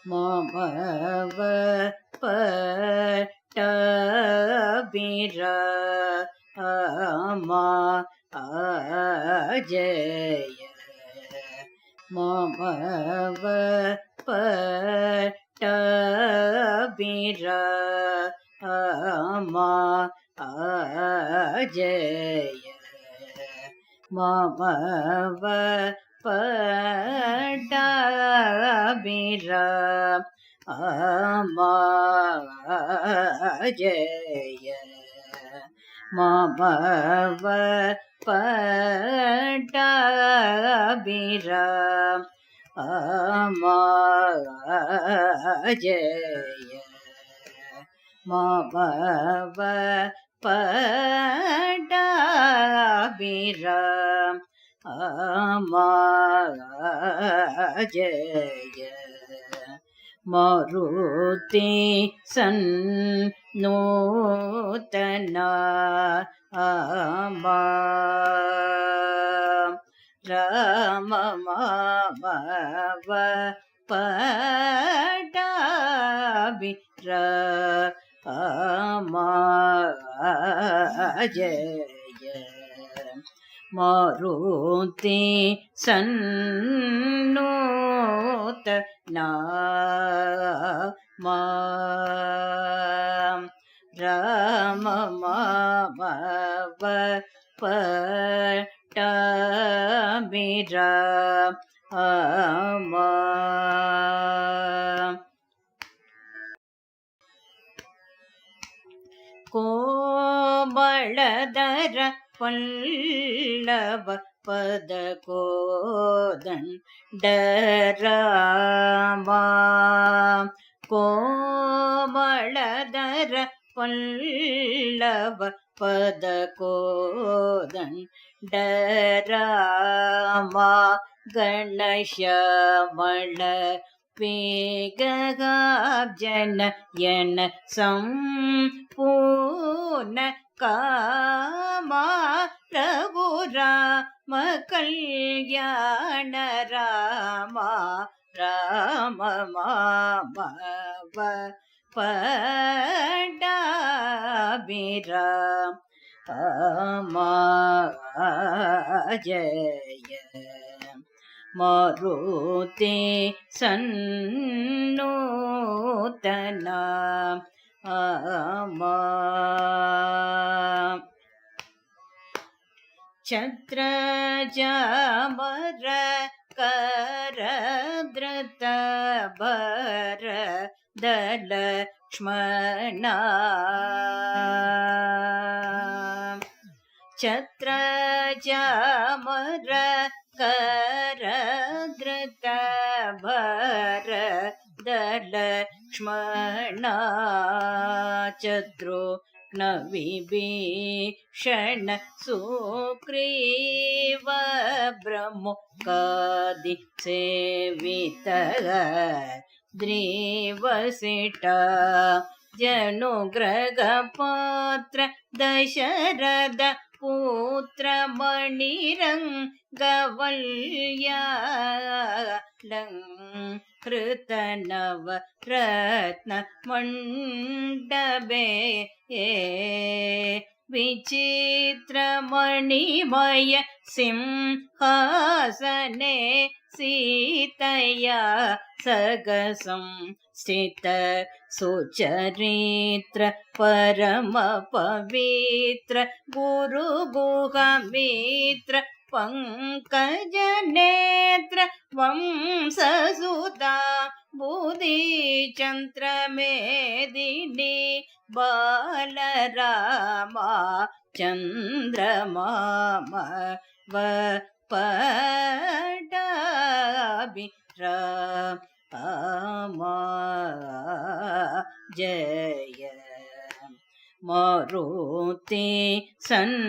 मम पट्टबिरामा अजय मम पट्टबिरामा अजय मम पट्टबिरामा अजय मम पट्टबिरामा अजय मम पट्टबिरामा अजय मारुति सन्नूतना राम मम पट्टबिरामा अजय मारुति सन्नूतना राम मम पट्टबिरामा कोमलदर पल्लव पदकोदण्डरामा कोमलदर पल्लव पदकोदण्डरामा गणश्यामल वेगगाब्जनयन संपूर्ण कामा रघुराम कल्याण रामा राम मम पट्टबिरामा अजय मारुति सन्नूतना छत्रचामर करधृत भरदलक्ष्मणा छत्रचामर करधृत भरदलक्ष्मणा शत्रुघ्न विभीषण सुग्रीव ब्रह्मोकादि सेवित द्रीवसिठ जनुग्रहपात्र दशरथ पुत्र मणिरङ्गवल्यालङ्कृतनव रत्न मण्डपे विचित्रमणिमय सिंहासने सीतया सगसं स्थित सुचरित्र परम पवित्र गुरुगुहमित्र पंकजनेत्र वंशसुता बुधिचन्द्रमेदिनी बालरामा चन्द्रमाम पट्टबिरामा जय मारुति सन्नूतना